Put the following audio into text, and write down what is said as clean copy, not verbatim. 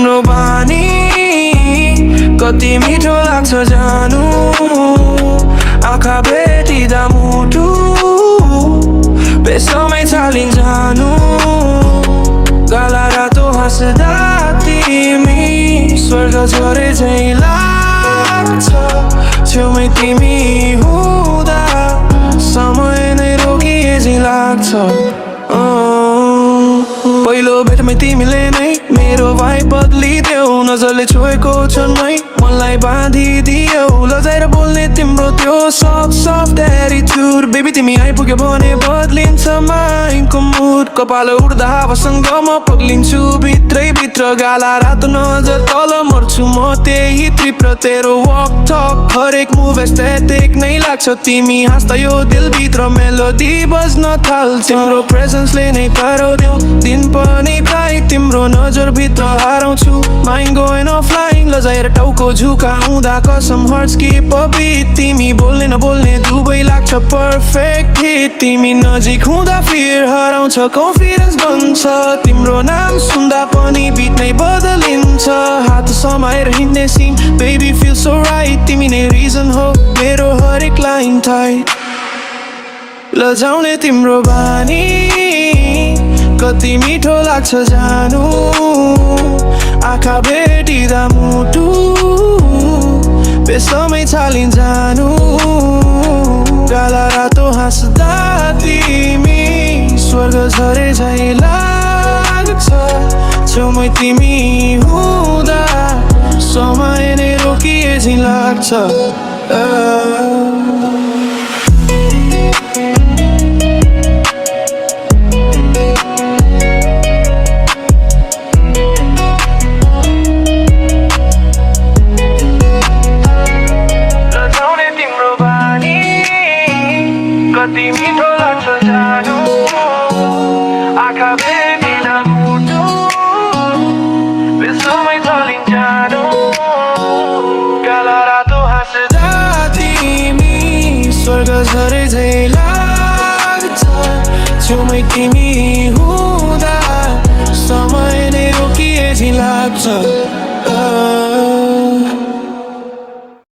तिम्रो बानी कति मिठो लाग्छ जानु आँखा भेटिँदा मुटु बेसमै छालिन जानु गाला रातो हाँस्दा तिमी स्वर्ग झरे झै लाग्छ छेउमै तिमी हुँदा समय नै रोकिए झै लाग्छ पहिलो भेटमै तिमीले नै मेरो भाइ बदलिदेऊ नजरले छोएको क्षणमै मनलाई बाँधिदियौ लजाएर बोल्ने तिम्रो त्यो सफ्ट एटिट्युड बेबी तिमी आइपुग्यो भने बदलिन्छ माइन्डको मुड कपाल उड्दा हावासँग म पग्लिन्छु भित्र गाला रातो नजर तल मर्छु म त्यही तीव्र तेरो वक टक हरेक मुभ एस्थेटिक नै लाग्छ तिमी हाँस्दा यो दिलभित्र मेलोडी बज्न थाल्छ तिम्रो प्रेजेन्सले नै कराउँथ्यौ दिन पनि प्राय तिम्रो नजरभित्र हराउँछु माइन्ड गोइङ अफलाइन लजाएर टाउको झुकाउँदा कसम हर्ट्स किप अ बिट तिमी बोल्ने नबोल्ने दुवै लाग्छ पर्फेक्ट हिट तिमी नजिक हुँदा फिर हराउँछ कन्फिडेन्स बन्छ तिम्रो नाम सुन्दा पनि बिट नै बदलिन्छ हात समाएर हिँड्ने since baby feel so right तिमी नै रिजन हो मेरो हरेक लाइन टाइट लजाउने तिम्रो बानी कति मिठो लाग्छ जानु आँखा भेटिँदा मुटु बेसमै छालिन जानु गाला रातो हाँस्दा तिमी स्वर्ग झरे झै लाग्छ छेउमै तिमी हुँदा समय नै रोकिए झै लाग्छ कति मिठो लाग्छ जानु आँखा भेटिँदा मुटु बेसमै छालिन जानु गाला रातो हाँस्दा तिमी स्वर्ग झरे झै लाग्छ छेउमै तिमी हुँदा समय नै रोकिए झै लाग्छ